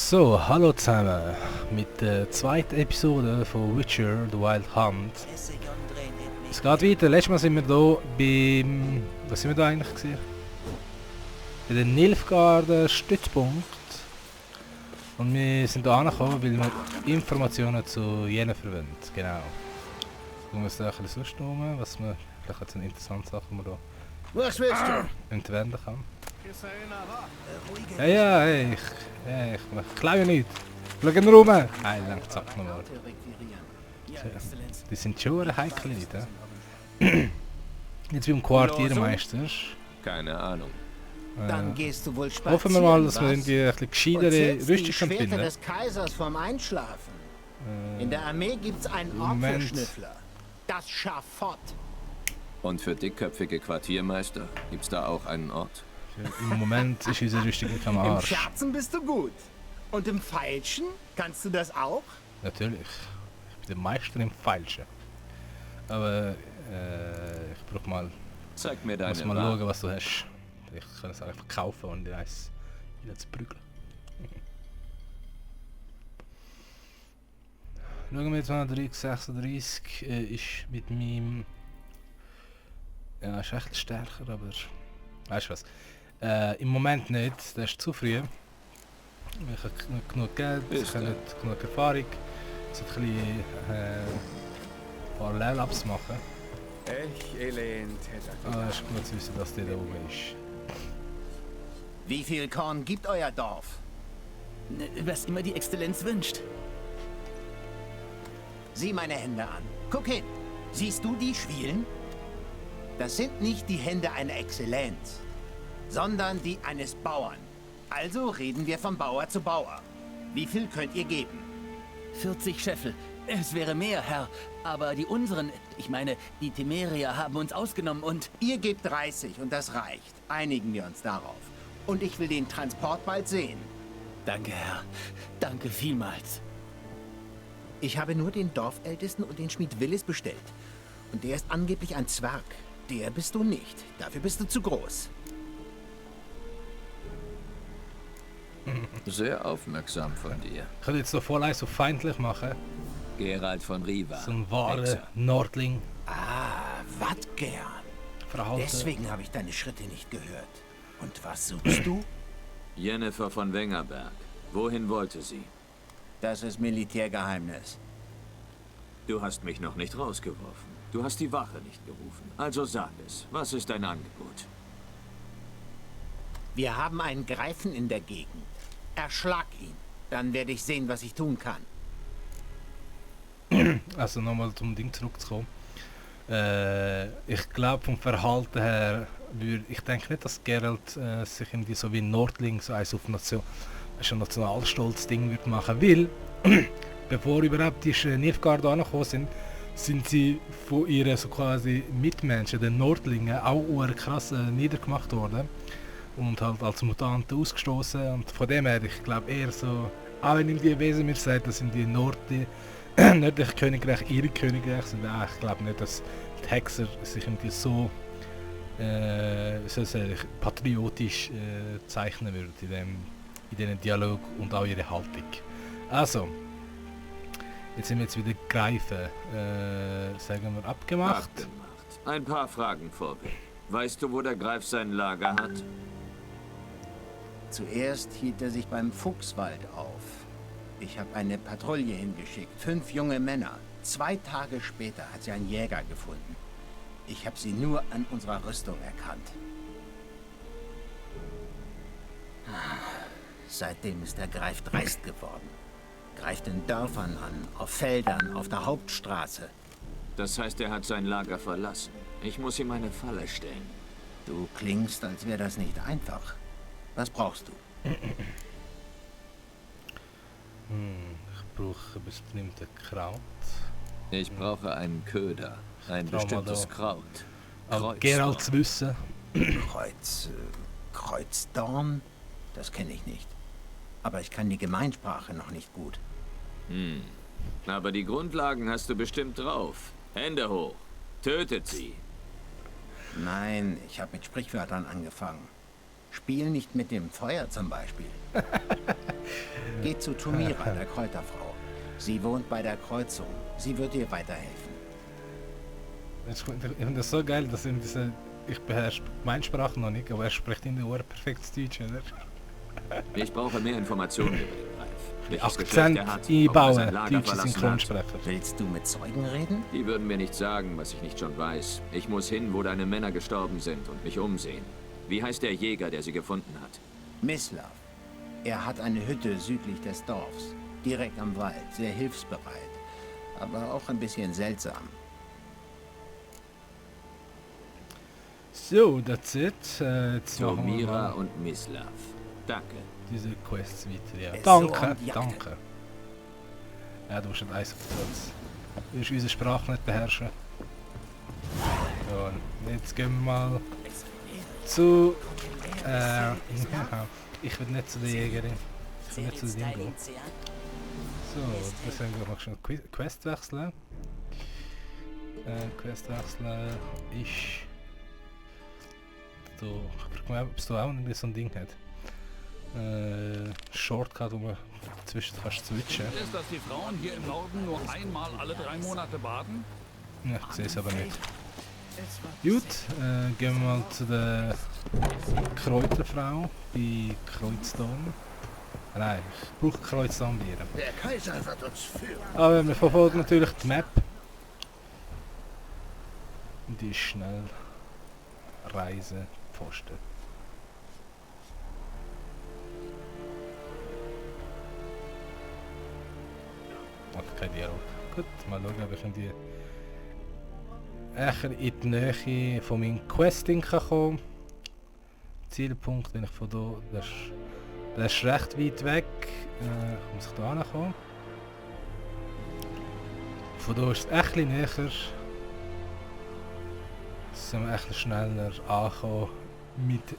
So, hallo zusammen mit der zweiten Episode von Witcher The Wild Hunt. Es geht weiter. Letztes Mal sind wir hier beim... Was sind wir da eigentlich gewesen? Bei den Nilfgaarden Stützpunkt. Und wir sind hier angekommen, weil wir Informationen zu Yennefer wollen. Genau. Schauen wir uns da ein bisschen sonst rum, was wir... Vielleicht hat es eine interessante Sache, die man hier Was willst du? entwenden kann. Ja, hey, ich klaue nicht. Schau ihn rum. Hey, lang, zack nochmal. Die sind schon heikel, nicht, hä? Jetzt wie im Quartiermeister. Keine Ahnung. Dann gehst du wohl spazieren. Hoffen wir mal, dass wir was? irgendwie ein bisschen gescheitere Und setzt die Rüstung Schwerter finden. des Kaisers vorm Einschlafen. In der Armee gibt's einen Ort für Moment. Schnüffler. Das Schafott. Und für dickköpfige Quartiermeister gibt's da auch einen Ort. Im Moment ist unsere Rüstung nicht am Im Arsch. Scherzen bist du gut. Und im Feilschen? Kannst du das auch? Natürlich. Ich bin der Meister im Falschen. Aber ich brauch mal... Zeig mir Ich deine muss mal Ware. schauen, was du hast. Ich kann es einfach kaufen und eins wieder zu prügeln. Schauen wir jetzt mal, 36 ist mit meinem... Ja, ist echt stärker, aber... Weißt du was? Im Moment nicht, das ist zu früh. Ich habe nicht genug Geld, ich Ist habe er? nicht genug Erfahrung. Ich sollte ein bisschen ein paar Level-Ups machen. Ich elend hätte. Aber es ist gut zu wissen, dass der da oben ist. Wie viel Korn gibt euer Dorf? Was immer die Exzellenz wünscht. Sieh meine Hände an. Guck hin. Siehst du die Schwielen? Das sind nicht die Hände einer Exzellenz, sondern die eines Bauern. Also reden wir von Bauer zu Bauer. Wie viel könnt ihr geben? 40 Scheffel. Es wäre mehr, Herr. Aber die unseren, ich meine, die Temerier haben uns ausgenommen und... Ihr gebt 30 und das reicht. Einigen wir uns darauf. Und ich will den Transport bald sehen. Danke, Herr. Danke vielmals. Ich habe nur den Dorfältesten und den Schmied Willis bestellt. Und der ist angeblich ein Zwerg. Der bist du nicht. Dafür bist du zu groß. Sehr aufmerksam von dir. Ich könnte jetzt so voll so feindlich machen. Gerald von Riva. So ein wahrer Hexer. Nordling. Wat gern. Verhalten. Deswegen habe ich deine Schritte nicht gehört. Und was suchst du? Yennefer von Wengerberg. Wohin wollte sie? Das ist Militärgeheimnis. Du hast mich noch nicht rausgeworfen. Du hast die Wache nicht gerufen. Also sag es. Was ist dein Angebot? Wir haben einen Greifen in der Gegend. Erschlag ihn. Dann werde ich sehen, was ich tun kann. Also nochmal zum Ding zurückzukommen. Ich glaube vom Verhalten her, ich denke nicht, dass Geralt sich irgendwie so wie ein Nordling so eins auf ein Nationalstolz-Ding wird machen, weil bevor überhaupt die Nilfgaarden angekommen sind sie von ihren so quasi Mitmenschen, den Nordlingen, auch krass niedergemacht worden und halt als Mutanten ausgestoßen. Und von dem her, ich glaube eher so, auch wenn ihm die Wesen mir sagt, das sind die nördlichen Königreich ihre Königreich sind, ich glaube nicht, dass die Hexer sich irgendwie so patriotisch zeichnen würden in diesem Dialog und auch ihre Haltung. Also, jetzt sind wir jetzt wieder greifen, sagen wir abgemacht. Abgemacht. Ein paar Fragen vorweg. Weißt du, wo der Greif sein Lager hat? Zuerst hielt er sich beim Fuchswald auf. Ich habe eine Patrouille hingeschickt. 5 junge Männer. 2 Tage später hat sie ein Jäger gefunden. Ich habe sie nur an unserer Rüstung erkannt. Seitdem ist der Greif dreist geworden. Greift in Dörfern an, auf Feldern, auf der Hauptstraße. Das heißt, er hat sein Lager verlassen. Ich muss ihm eine Falle stellen. Du klingst, als wäre das nicht einfach. Was brauchst du? Ich brauche bestimmte Kraut. Ich brauche einen Köder. Ein Trau mal bestimmtes da. Kraut. Aber Geralts Wissen. Kreuzdorn? Das kenne ich nicht. Aber ich kann die Gemeinsprache noch nicht gut. Aber die Grundlagen hast du bestimmt drauf. Hände hoch. Tötet sie. Nein, ich habe mit Sprichwörtern angefangen. Spiel nicht mit dem Feuer zum Beispiel. Geht zu Tumira, der Kräuterfrau. Sie wohnt bei der Kreuzung. Sie wird dir weiterhelfen. Ich finde das so geil, dass ich beherrsche meine Sprache noch nicht, aber er spricht in der Ohren perfektes Deutsch, oder? Ich brauche mehr Informationen über den Greif. Welches Geschlecht Akzent er hat, ob er einbauen, sein Lager deutsche verlassen hat. Synchronsprecher. Willst du mit Zeugen reden? Die würden mir nicht sagen, was ich nicht schon weiß. Ich muss hin, wo deine Männer gestorben sind und mich umsehen. Wie heißt der Jäger, der sie gefunden hat? Mislav. Er hat eine Hütte südlich des Dorfs. Direkt am Wald. Sehr hilfsbereit. Aber auch ein bisschen seltsam. So, that's it. Jetzt machen wir Tumira mal und Mislav. Danke. diese Quests weiter. Ja. Es Danke, so und Jacke. danke. Ja, du musst nicht eins auf Platz. Du musst unsere Sprache nicht beherrschen. So, und jetzt gehen wir mal zu... ich will nicht zu der Jägerin. Ich will nicht zu dem gehen. So, deswegen will ich schon Quest wechseln. Quest wechseln ist... Ich frage mich, ob es da auch noch so ein Ding hat. Shortcut, wo man zwischen kannst switchen. Ist, dass die Frauen hier im Norden nur einmal alle 3 Monate baden? Ja, ich sehe es aber nicht. Gut, gehen wir mal zu der Kräuterfrau bei Kreuzdorn. Nein, ich brauche Kreuzdorn bei ihr. Der Kaiser wird uns führen. Aber wir verfolgen natürlich die Map. Und die ist schnell Reisepfosten. Ach, kein Dialog. Gut, mal schauen, ob ich in die in die Nähe von meinem Questing kann kommen. Zielpunkt, wenn ich von hier, der ist recht weit weg. Muss ich hier ankommen? Von hier ist es etwas näher. Sind wir etwas schneller ankommen mit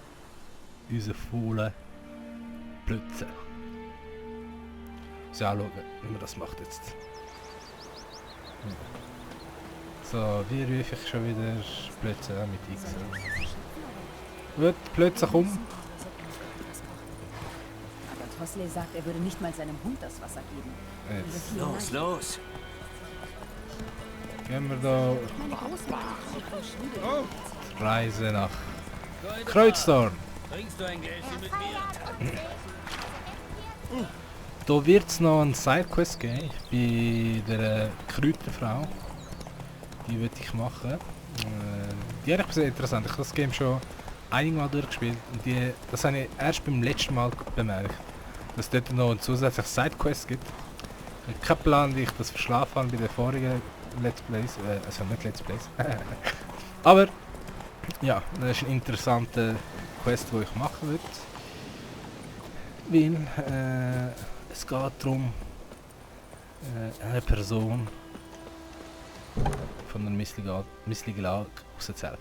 unseren faulen Plötzen. So, schauen, wie man das macht jetzt. So, wie rufe ich schon wieder Plötze mit X? Gut, Plötze kommen. Aber Tosley sagt, er würde nicht mal seinem Hund das Wasser geben. Jetzt Los, los! gehen wir da Meine Großmutter verschwindet. Reise nach Kreuzdorn. Trinkst du ein Gläschen mit mir? Da wird es noch einen Sidequest geben bei der Kräuterfrau. Die würde ich machen. Die habe ich sehr interessant. Ich habe das Game schon einmal durchgespielt. Und das habe ich erst beim letzten Mal bemerkt. Dass es dort noch einen zusätzlichen Sidequest gibt. Ich habe keinen Plan, wie ich das verschlafen habe bei den vorigen Let's Plays. Also nicht Let's Plays. Aber ja, das ist ein interessanter Quest, den ich machen würde. Weil es geht darum, eine Person von einer misslichen Lage rauszuhelfen.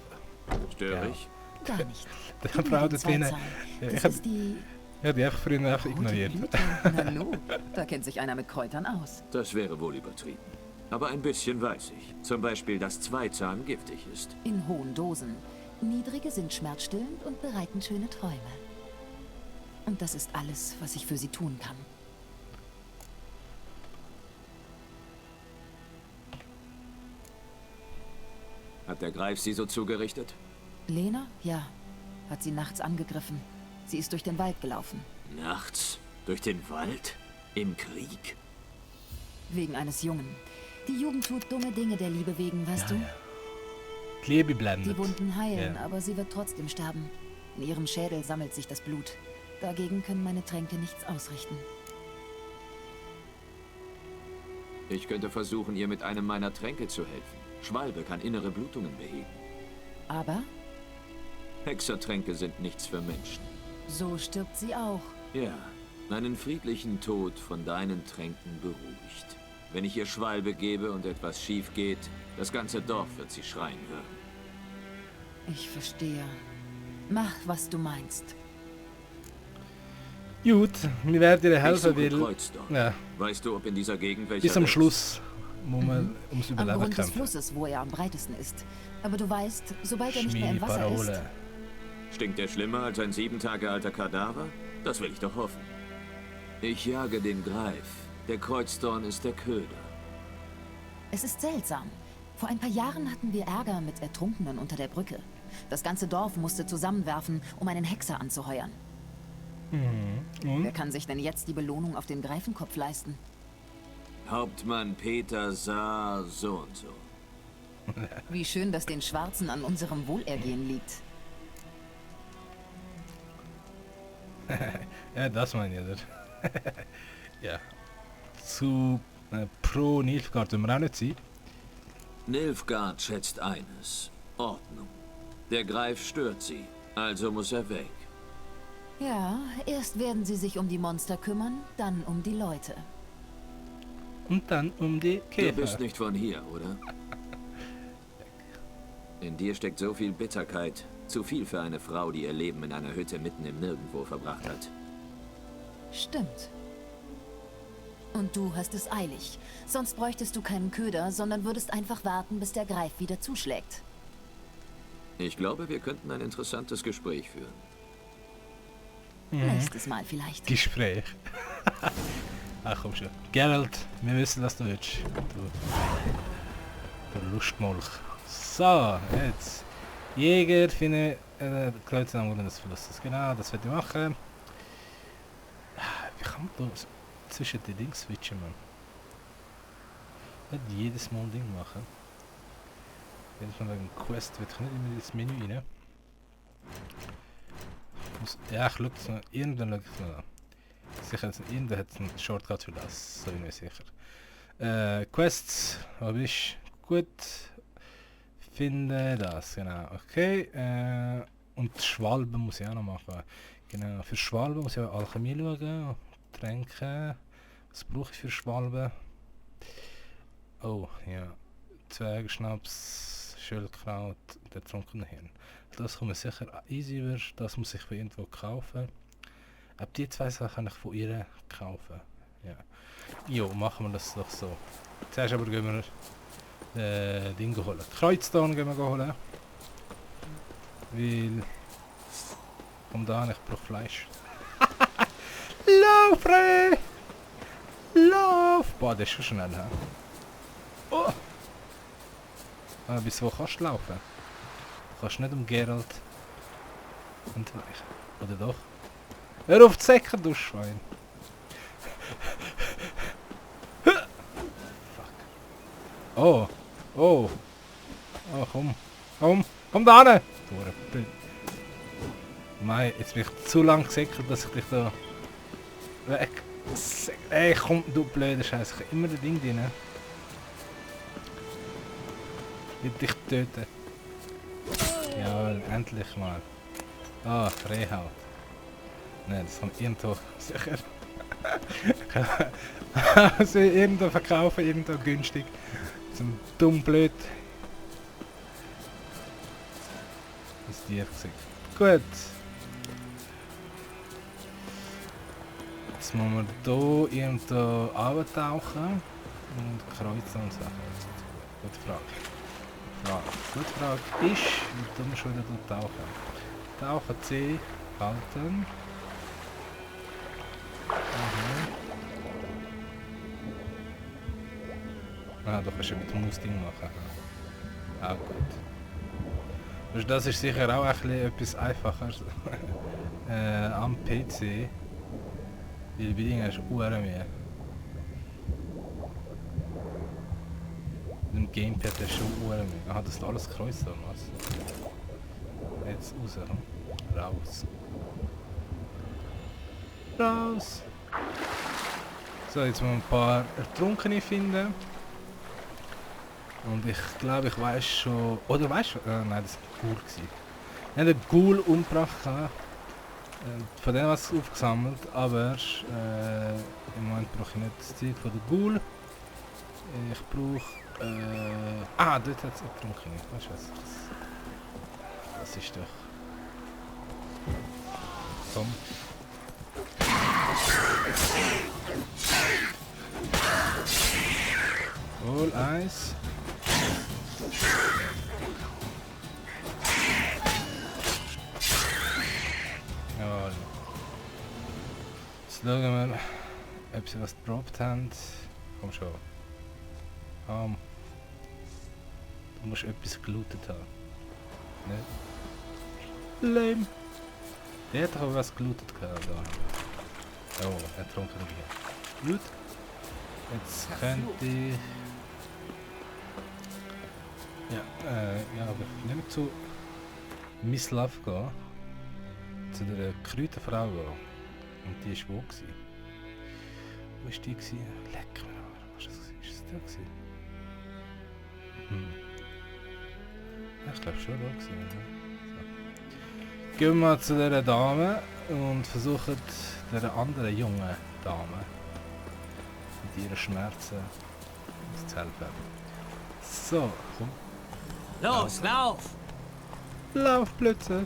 Störe ich? Gar nicht. Die Frau dort drinnen, Das ich ist die habe die einfach früher einfach gute ignoriert. Blüte. Nanu, da kennt sich einer mit Kräutern aus. Das wäre wohl übertrieben. Aber ein bisschen weiß ich. Zum Beispiel, dass Zweizahn giftig ist. In hohen Dosen. Niedrige sind schmerzstillend und bereiten schöne Träume. Und das ist alles, was ich für sie tun kann. Hat der Greif sie so zugerichtet? Lena? Ja. Hat sie nachts angegriffen. Sie ist durch den Wald gelaufen. Nachts? Durch den Wald? Im Krieg? Wegen eines Jungen. Die Jugend tut dumme Dinge der Liebe wegen, weißt du? Die Liebe blendet. Die Wunden heilen, Ja. aber sie wird trotzdem sterben. In ihrem Schädel sammelt sich das Blut. Dagegen können meine Tränke nichts ausrichten. Ich könnte versuchen, ihr mit einem meiner Tränke zu helfen. Schwalbe kann innere Blutungen beheben. Aber Hexertränke sind nichts für Menschen. so stirbt sie auch. Ja, einen friedlichen Tod von deinen Tränken beruhigt. Wenn ich ihr Schwalbe gebe und etwas schief geht, das ganze Dorf wird sie schreien hören. Ich verstehe. Mach, was du meinst. Gut, wir werden dir Ich helfen, suche weil... Kreuzdorn. Ja, Weißt du, ob in dieser Gegend welcher bis am ist? Schluss muss man ums Am Überleben Grund des kämpfen. Flusses, wo er am breitesten ist. Aber du weißt, sobald er nicht mehr im Wasser Schmiedeparole. ist... Stinkt er schlimmer als ein 7 Tage alter Kadaver? Das will ich doch hoffen. Ich jage den Greif. Der Kreuzdorn ist der Köder. Es ist seltsam. Vor ein paar Jahren hatten wir Ärger mit Ertrunkenen unter der Brücke. Das ganze Dorf musste zusammenwerfen, um einen Hexer anzuheuern. Und? Wer kann sich denn jetzt die Belohnung auf den Greifenkopf leisten? Hauptmann Peter sah so und so. Wie schön, dass den Schwarzen an unserem Wohlergehen liegt. Ja, das meine ich, oder? Ja. Zu pro Nilfgaard wollen wir auch nicht sein. Nilfgaard schätzt eines: Ordnung. Der Greif stört sie, also muss er weg. Ja, erst werden sie sich um die Monster kümmern, dann um die Leute. Und dann um die Käfer. Du bist nicht von hier, oder? In dir steckt so viel Bitterkeit. Zu viel für eine Frau, die ihr Leben in einer Hütte mitten im Nirgendwo verbracht hat. Stimmt. Und du hast es eilig. Sonst bräuchtest du keinen Köder, sondern würdest einfach warten, bis der Greif wieder zuschlägt. Ich glaube, wir könnten ein interessantes Gespräch führen. Nächstes Mal vielleicht. Gespräch. Ach komm schon. Geralt, wir wissen, was du willst. Du Lustmolch. So, jetzt. Jäger finde Kreuze am Boden des Flusses. Genau, das werde ich machen. Wie kann man da zwischen den Dings switchen, man? Nicht jedes Mal ein Ding machen. Jedes Mal wegen Quest wird ich nicht immer ins Menü rein. Ja, ich schaue es noch. Irgendwann schaue ich es noch an. Sicher, irgendwann hat es einen Shortcut für das, so bin ich sicher. Quests, wo bist du? Gut. Finde das, genau. Okay. Und Schwalben muss ich auch noch machen. Genau, für Schwalben muss ich auch Alchemie schauen. Tränke. Was brauche ich für Schwalben? Oh, ja. Zwergschnaps, Schildkraut, der trunkene Hirn. Das kommt mir sicher easy über. Das muss ich von irgendwo kaufen. Ab die zwei Sachen kann ich von ihr kaufen. Ja. Jo, machen wir das doch so. Zuerst aber gehen wir Ding holen. Kreuzdorn gehen wir holen. Weil... Komm da, ich brauche Fleisch. Lauf, Reh! Lauf! Boah, das ist schon schnell, hä? Oh! Bis wo kannst du laufen? Du kannst nicht um Geralt entweichen. Oder doch? Hör auf die Säcke, du Schwein! Fuck. Oh! Oh! Oh, komm! Komm! Komm da hin! Mei, jetzt bin ich zu lang gesickert, dass ich dich da weg... Ey, komm, du blöder Scheiß, ich habe immer das Ding drin. Ich will dich töten. Jawohl, endlich mal. Ah, Rehhaut. Nein, das kommt irgendwo sicher. Also irgendwo verkaufen, irgendwo günstig. Zum dumm blöd. Das ist dir gesagt. Gut. Jetzt müssen wir hier irgendwo abtauchen und kreuzen und Sachen. Gute Frage. Gute Frage ist, wie tun wir schon wieder tauchen? Tauchen C, halten. Ah, da kannst du mit dem Maus-Ding machen. Auch gut. Also das ist sicher auch ein bisschen etwas einfacher am PC. Weil bei Dingen hast du mehr. Im Gamepad hast du schon mehr. Aha, das ist alles kreuzt oder was? Jetzt raus. Raus. Raus! So, jetzt müssen wir ein paar Ertrunkene finden. Und ich glaube, ich weiß schon... Oder weißt du... nein, das war Ghoul. Ich habe den Ghoul umgebracht. Von dem was aufgesammelt, aber im Moment brauche ich nicht das Zeug von der Ghoul. Ich brauche... dort hat es ertrunken. Weißt du was? Das ist doch... Komm. Hol eins. Jawohl. Jetzt schauen wir. ob sie was gedroppt haben. Komm schon. Du musst etwas gelootet haben. Nicht? Lame. Der hat doch aber was gelootet gehabt. Da. Oh, ein Trunkenbier. Gut. Jetzt könnte ich... Ja, aber ich nehme zu Miss Love gehen. Zu der Kräuterfrau gehen. Und die war wo gewesen? Wo war die gewesen? Leck mir an. Was war das? Ist das da gewesen? Ja, ich glaube schon da gewesen. So. Gehen wir zu dieser Dame und versuchen dieser anderen jungen Dame mit ihren Schmerzen zu helfen. So, komm. Los, lauf! Lauf, Blödsinn!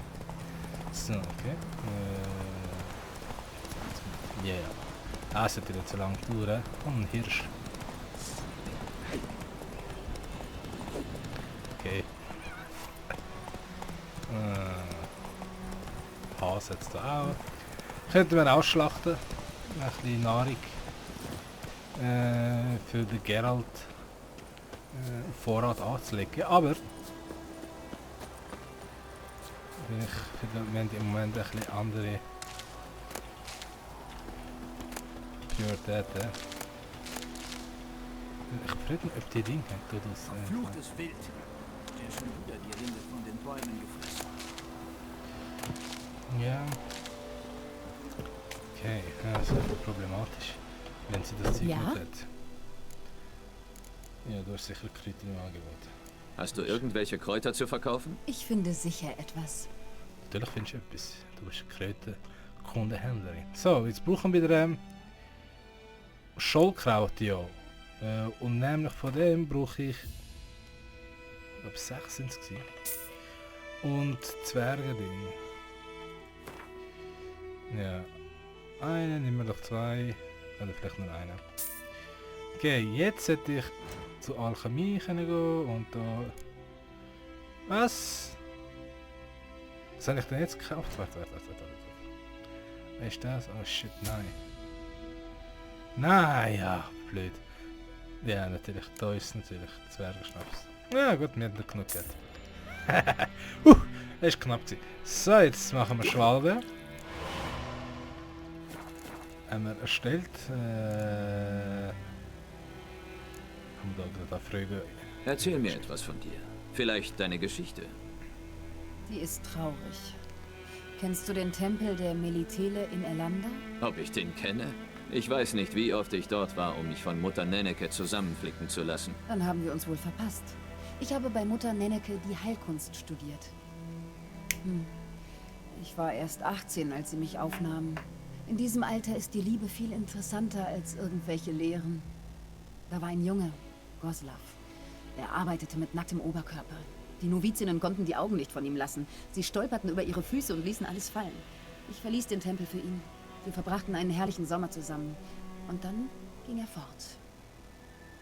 So, okay. Ja. Das sollte nicht zu lange dauern. Und ein Hirsch. Okay. Hase jetzt da auch. Könnten wir ausschlachten. Ein bisschen Nahrung für den Geralt Vorrat anzulegen. Aber wir haben im Moment ein bisschen andere Prioritäten. Ich frage mich, ob die Dinge haben. Verfluchtes Wild. Der schon wieder die Rinde von den Bäumen gefressen. Ja. Okay, ja, das ist problematisch, wenn sie das Zeug Ja? nicht hat. Ja, du hast sicher Kräuter im Angebot. Hast du irgendwelche Kräuter zu verkaufen? Ich finde sicher etwas. Natürlich findest du etwas. Du bist Kräuterkundenhändlerin. So, jetzt brauchen wir wieder Schollkraut, ja. Und nämlich von dem brauche ich... Ich glaube 6 sind es gewesen. Und Zwergending. Ja. Einen, nehmen wir doch 2. Oder vielleicht nur einen. Okay, jetzt hätte ich zur Alchemie können gehen und da... Was? Was habe ich denn jetzt gekauft? Warte. Was ist das? Oh shit, nein. Nein, ja, blöd. Ja, natürlich, da ist natürlich Zwergenschnaps. Ja gut, wir haben genug Geld. Das ist knapp gewesen. So, jetzt machen wir Schwalbe. Haben wir erstellt. Haben wir da Frage. Erzähl mir etwas von dir. Vielleicht deine Geschichte. Die ist traurig. Kennst du den Tempel der Melitele in Elanda? Ob ich den kenne? Ich weiß nicht, wie oft ich dort war, um mich von Mutter Nenneke zusammenflicken zu lassen. Dann haben wir uns wohl verpasst. Ich habe bei Mutter Nenneke die Heilkunst studiert. Ich war erst 18, als sie mich aufnahmen. In diesem Alter ist die Liebe viel interessanter als irgendwelche Lehren. Da war ein Junge, Goslav. Er arbeitete mit nacktem Oberkörper. Die Novizinnen konnten die Augen nicht von ihm lassen. Sie stolperten über ihre Füße und ließen alles fallen. Ich verließ den Tempel für ihn. Wir verbrachten einen herrlichen Sommer zusammen. Und dann ging er fort.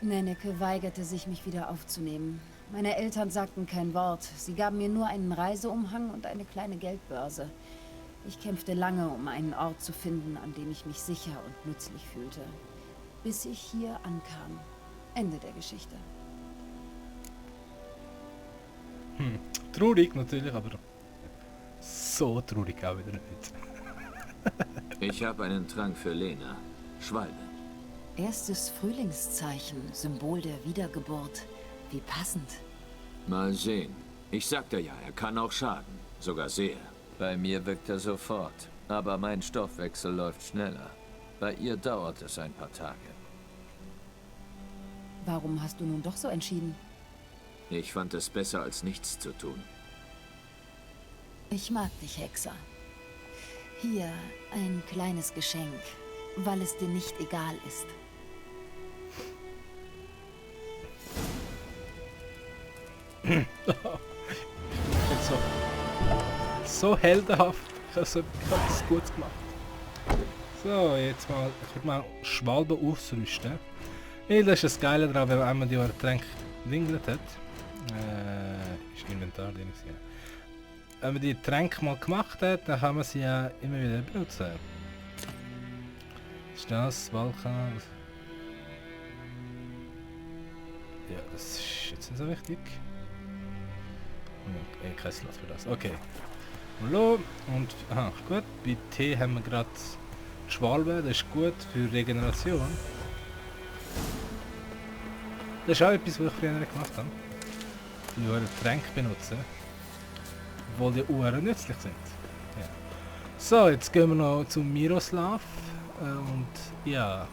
Nenneke weigerte sich, mich wieder aufzunehmen. Meine Eltern sagten kein Wort. Sie gaben mir nur einen Reiseumhang und eine kleine Geldbörse. Ich kämpfte lange, um einen Ort zu finden, an dem ich mich sicher und nützlich fühlte. Bis ich hier ankam. Ende der Geschichte. Traurig natürlich, aber so traurig auch wieder nicht. Ich habe einen Trank für Lena. Schwalbe. Erstes Frühlingszeichen, Symbol der Wiedergeburt. Wie passend. Mal sehen. Ich sagte ja, er kann auch schaden. Sogar sehr. Bei mir wirkt er sofort. Aber mein Stoffwechsel läuft schneller. Bei ihr dauert es ein paar Tage. Warum hast du nun doch so entschieden? Ich fand es besser, als nichts zu tun. Ich mag dich, Hexer. Hier ein kleines Geschenk, weil es dir nicht egal ist. So heldenhaft. Ich habe es gut gemacht. So, jetzt mal, ich würde mal Schwalbe ausrüsten. Weil das ist das Geile daran, wenn man einmal die Tränke dingelt hat. Ist Inventar drin. Ja. Wenn man die Tränke mal gemacht hat, dann kann man sie ja immer wieder benutzen. Ist das Balkan? Ja, das ist jetzt nicht so wichtig. Kein Slot für das. Okay. Hallo. Und, aha, gut. Bei T haben wir gerade Schwalbe. Das ist gut für Regeneration. Das ist auch etwas, was ich früher gemacht habe. Die Uhren Tränke benutzen. Obwohl die Uhren nützlich sind. Ja. So, jetzt gehen wir noch zum Miroslav. Und ja.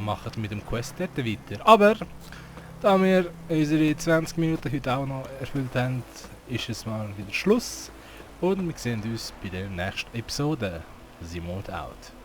Machen mit dem Quest dort weiter. Aber, da wir unsere 20 Minuten heute auch noch erfüllt haben, ist es mal wieder Schluss. Und wir sehen uns bei der nächsten Episode. Simon out.